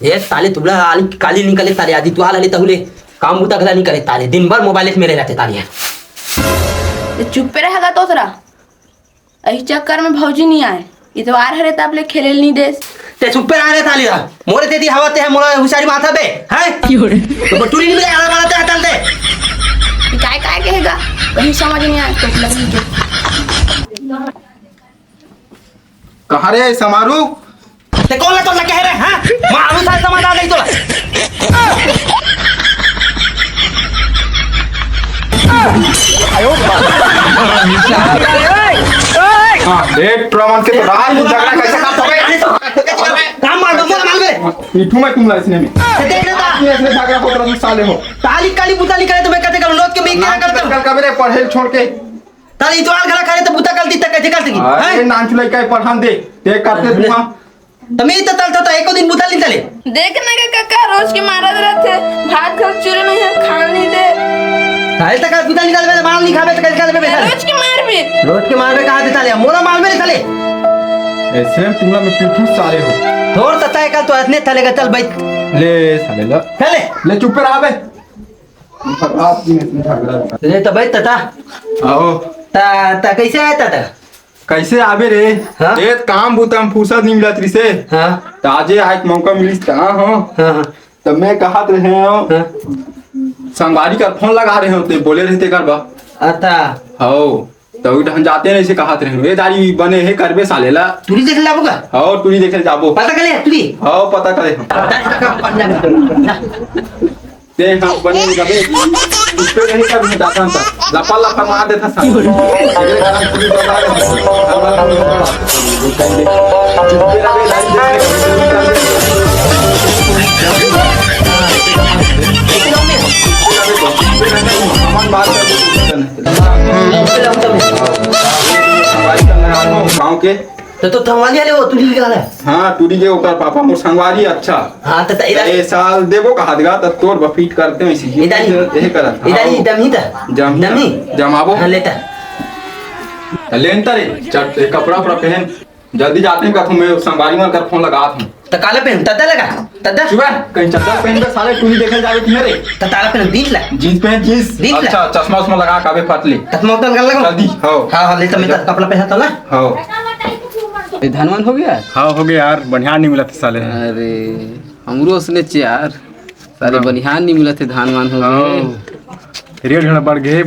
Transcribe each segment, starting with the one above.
हे साले तुला आली काली निकले तारे आधी तू आले तहुले काम बुता कदा नहीं करे तारे दिन भर मोबाइल में मेरे रहते तारे चुप पे रहेगा तो तोरा यही चक्कर में भौजी नहीं आए इतवार हरे तब ले खेले नहीं देस ते चुप पे रहे ताली दा मोरे तेदी हवा ते है मोरा हुशारी माथा पे है तो बटूरी नहीं मिले आला मारते हटल दे काय काय कहेगा वही समझ नहीं आए तो लगी के कहाँ रे समारू ते कौन ला तो कह रहे हैं मारू सा समाधान नहीं तोला देख प्रमाण के तो रात में झगड़ा कैसे काम मार दो मार दे पीठू में तुम इसने में दे देता इसने झगड़ा को तरह साले हो ताली काली बुताली करे तो मैं कहते करूं रोज के मैं क्या करता हूं कल कबरे पढ़े छोड़ के ताली इतवार गला करे तो बुता कल तक कैसे कर सकी अरे नाच लइका पढ़ान दे ते करते तू हां तमे तो तलता तो एको दिन बुता नहीं चले देखना के काका रोज के मारा रहते भात खा चूरे नहीं है खान नहीं दे काहे तक बुता निकाल में माल नहीं खावे तो कैसे खावे बेटा रोज के मार भी रोज के मार में कहां से चले मोरा माल में चले ऐसे तुमला में पीठू साले हो थोड़ सता है कल तो इतने चलेगा चल भाई ले साले ले चले ले चुप रहा बे रात में झगड़ा ले तो भाई तता आओ ता कैसे आया तता कैसे आबे रे हाँ? ए काम बुतम फुर्सत नहीं मिलत री से हां ताजे आज मौका मिलिस ता हो हां तब मैं कहत रहे हो संगवारी का फोन लगा रहे होते बोले रहते करबा आता हो तो हम जाते नहीं से कहत रहे ए दारी बने हे करबे सालेला तुरी देख लाबोगा हो टूरी देखे जाबो पता करे तुरी हो पता करे ते हम बने गबे उस पे नहीं कर मैं जाता था लपा लपा मार देता सा अगले गाना पूरी बता रहे चुप रहे लाइन गाँव के तो थमवाली आले वो तुरी निकाला हाँ टूरी के ओकर पापा मोर संगवारी अच्छा हां तो इधर ए साल देबो कहा देगा त तोर बफीट करते हैं इसी इधर यही करत इधर दमी था दमी जमाबो हां लेता लेन तरे चट कपड़ा पूरा पहन जल्दी जाते हैं कथू मैं संगवारी में कर फोन लगा हूं तो काला पहन तदा लगा तदा सुबह कहीं चद्दर पहन के साले टूरी देखे जावे कि रे तो ताला पहन दिन ला जींस पहन जींस दिन ला। अच्छा चश्मा उस्मा लगा काबे फटले तत्मा उतन कर लगा जल्दी हो हां ले तो मैं कपड़ा पहना तो ना हो धनवान हो गया हाँ हो गया यार बढ़िया नहीं मिला था साले अरे हमरो उसने यार सारे बनिहान नहीं मिला थे धानवान हो गए रेट घड़ा बढ़ गए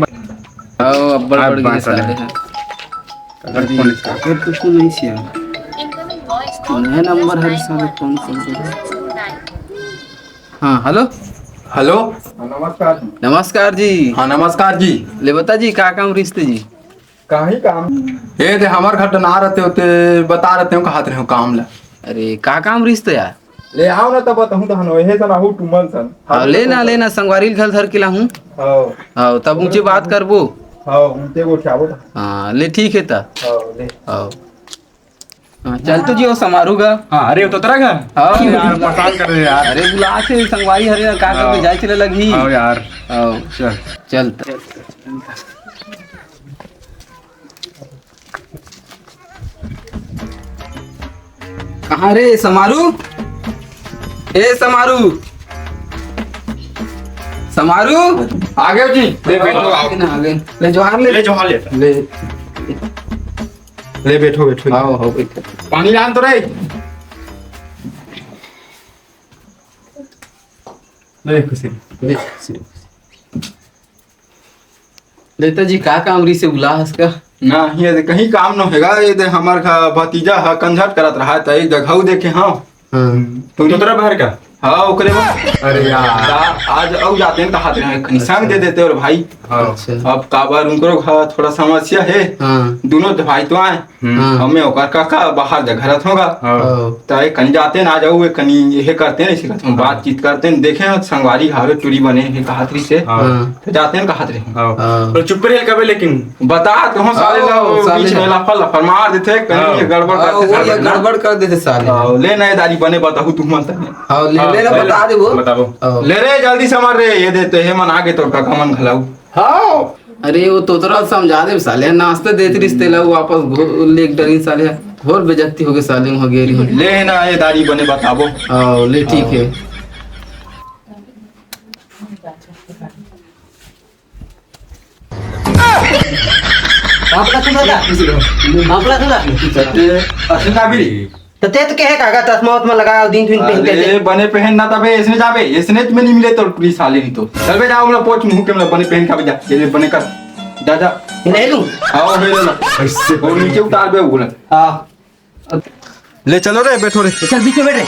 आओ अब बड़ बड़ गए साले फिर कुछ नहीं चाहिए नया नंबर है साले कौन सा हाँ हेलो हेलो नमस्कार नमस्कार जी हाँ नमस्कार जी ले बता जी का काम रिश्ते जी काहे काम ये दे हमार घर तो ना रहते होते बता रहते हो कहत रहे हो काम ला अरे का काम रिश्ते यार ले आओ ना तब बताऊं तो हम ओहे सन आहू टुमल सन हाँ लेना संगवारी घर धर के लाहूँ हां हाँ तब ऊंचे बात करबो हां उनते को उठाबो हाँ ले ठीक है ता हां ले हाँ हाँ, चल तो जी वो समारूगा हां अरे तो तेरा घर हाँ यार परेशान कर रहे यार अरे बुला के संगवारी हरे का में जाए चले लगी हां यार आओ चल चल कहाँ रे समारू ए समारू समारू आगे जी ले बैठो आगे ना आगे ले जोहार ले ले जो हाल ले ले बैठो बैठो आओ हो बैठ पानी लान तो रे ले खुशी ले लेता जी का कामरी से बुला हसका ना ये कहीं काम न होगा ये दे हमार का भतीजा है कंझट करत रहा है त एक जगह देखे हां तो तोरा बाहर का हाँ ओकरे अरे यार आज अब जाते हैं कहा हैं संग दे देते और भाई अच्छा अब काबर उनको थोड़ा समस्या है हाँ दोनों भाई तो आए हमें ओकर काका बाहर जगह होगा तो एक कहीं जाते ना जाऊ एक कहीं ये करते हैं इसी का बातचीत करते हैं देखे संगवारी हावे टूरी बने है कहातरी से तो जाते हैं कहातरी तो चुप रहे कबे लेकिन बता तुम सारे बीच में लफल लफल मार देते कहीं गड़बड़ करते गड़बड़ कर देते साले ले नए दारी बने बताऊ तुम मनता है ले ले बता दे वो बताओ ले रे जल्दी समझ रे ये देते हे मन आगे तो काका मन खलाऊ अरे वो तोतरा समझा दे साले नाश्ता देते रिश्ते ला वापस लेक डरी साले और बेजती हो गई सालिम हो गई ले ना ये दाढ़ी बने बताबो आओ ले ठीक है आपला सुन दादा आपला सुन असना भी तो ते के है कागा चश्मा उतना लगाया दिन दिन पहन के अरे बने पहन ना तबे इसने जाबे इसने में नहीं मिले तो पूरी साले नहीं तो चल बे जाओ मतलब पोच मुंह के मतलब बने पहन का जा ये बने कर जा जा ले लूं आओ ले लो ऐसे और नीचे उतार बे बोला हां ले चलो रे बैठो रे चल बीच में बैठ रे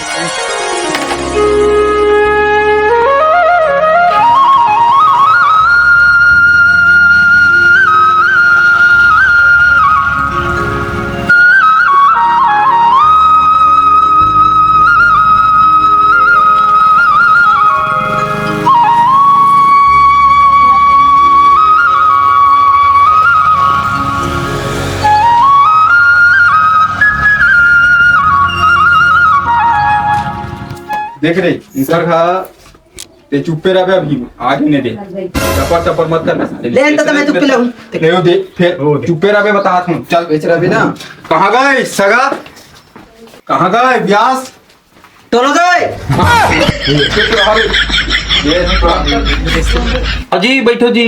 देख रे इधर खा ते चुप्पे रहे अभी आगे ने दे चपर चपर मत करना ले अंत तो मैं चुप ले हूं ले दे फिर चुप्पे रहे बता हूं चल बेच रहा भी ना कहां गए सगा कहां गए व्यास दोनों गए जी बैठो जी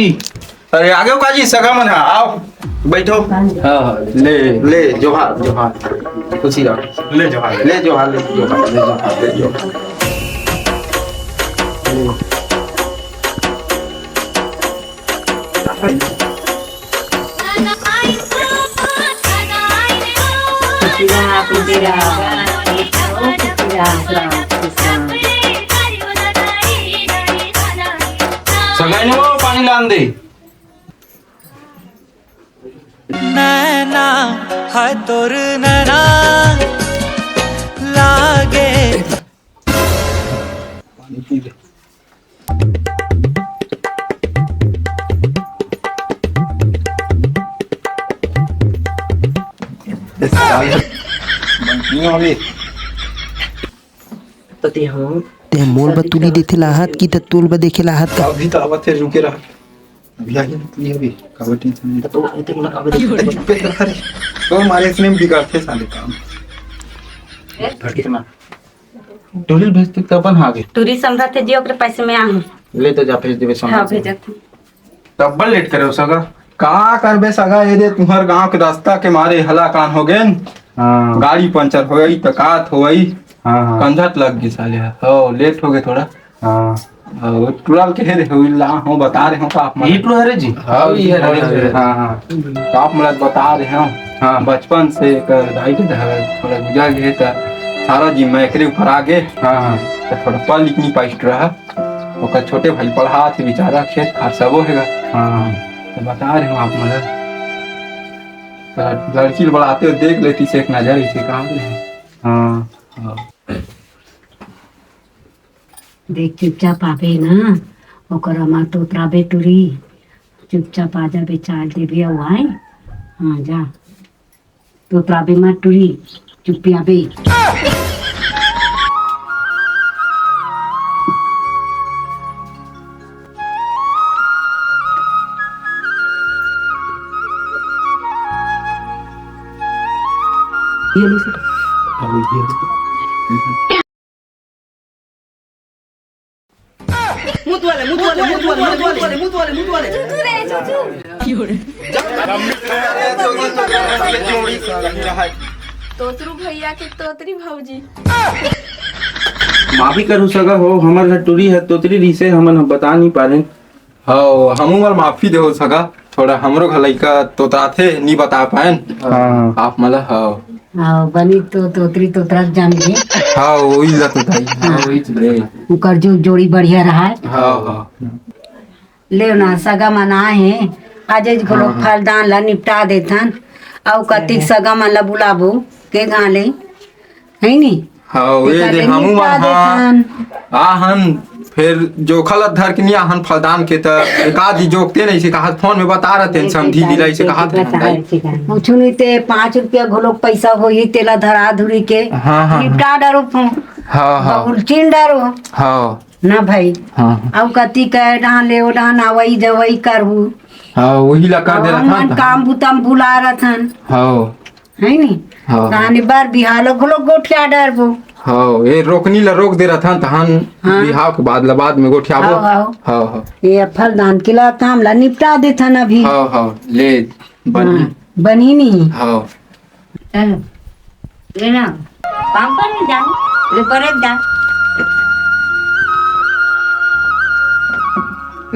अरे आगे काजी सगा मन आओ बैठो हां ले ले जोहार जोहार खुशी रहो ले जोहार ले जोहार ले जोहार ले जोहार ले जोहार सगाई ने वो पानी लान दे नैना है तोर नैना लागे पानी पी ले तो ते हम ते मोल बतुली देथे लाहत की ततुल ब देखे लाहत का अभी तो आवत है रुके रहा अभी आगे निकली अभी कब टेंशन नहीं तो ते मुला अब देखे पे रखा रे तो हमारे इसने बिगाड़ते साले काम फटके ना टोली भेजते तब अपन आगे टूरी समझाते जी ओकरे पैसे में आहूं ले तो जा भेज देवे हाँ सामान भेजत हूँ। तब लेट करे हो सगा का करबे सगा ये दे तुम्हार गांव के रास्ता के मारे हलाकान हो गए हां गाड़ी पंचर हो गई तकात हो गई हां कंधत लग गई साले हो लेट हो गए थोड़ा हां वो टुराल के है हो ला हो बता रहे हो का आप ये तो है जी हां ये है हां हां तो आप मतलब बता रहे हो हां बचपन से कर दाई के थोड़ा गुजर गए था सारा जिम्मा एकरे ऊपर आ गए हां तो थोड़ा पढ़ लिख नहीं पाइस्ट रहा ओकर छोटे भाई पढ़ा थे बेचारा खेत खार सबो हैगा हां तो बता रहे हो आप मतलब लड़की बढ़ाते हो देख लेती से एक नजर इसे कहाँ पे हाँ देख चुपचाप आवे ना ओकर हमार तोतरा बेटुरी चुपचाप आ जा बेचार देबे आए हाँ जा तोतरा बे मत टुरी चुप्पी आवे ये लो सर मुत वाले तोतरू भैया के तोतरी भौजी माफी करू सका हो हमार घर टूरी है तोतरी रिसे हमन बता नहीं पा रहे हाँ हम उमर माफी दे हो सका थोड़ा हमरो घलई का तोता थे नहीं बता पाए हाँ आप मतलब हाँ हाँ बनी तो तोतरी तोतरा जान गए हाँ वही लत उठाई उकर जो जोड़ी बढ़िया रहा है हाँ हाँ ले ना सगा मना है आज लोग फलदान ला निपटा देथन और कतिक सगा मन ला बुलाबो के गाले है नी हाँ ये दे हमू आहन फिर जो खलत धर के नहीं आहन फलदान के त एकादी जोकते नहीं से कहा फोन में बता रहते समझी दिलाई से कहा पूछू नहीं ते 5 रुपया घोलो पैसा हो ही तेला धरा धुरी के निपटा डारो हाँ हाँ उल्टीन डारो हाँ ना भाई हाँ अब कति कह डान ले डान आवई जवई करबू हाँ वही ला कर दे रहा मन काम बुतम बुला रहथन हाँ है नी हाँ ताने बार बिहालो घलो गोठिया डरबो हाँ ये रोकनी ला रोक दे रहा था तहन हाँ। बिहाव के बाद में गोठियाबो हाँ, हाँ। हाँ हाँ ये फल दान के ला काम ला निपटा दे था ना अभी हाँ हाँ ले बनी हाँ, बनी नहीं हाँ चलो लेना काम पर नहीं जाओ ले पर जा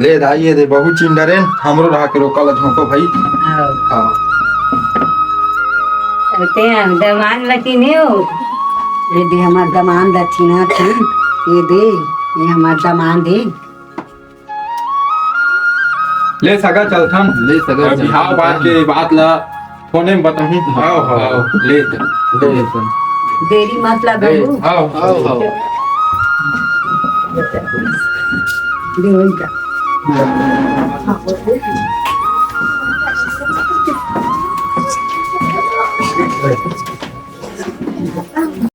ले दाइए दे बहुत चिंडरे हमरो रहा के रोकल झोंको भाई हाँ हाँ ते दमान लकी नहीं हो ये दे हमार दमान दक्षिणा थी ये दे ये हमार दमान दे ले सगा चल थन ले सगा चल। बिहाव बात के बात ला फोने में बताऊं हाँ हाँ ले ले देरी मत लगाओ हाँ हाँ हाँ दे वही जा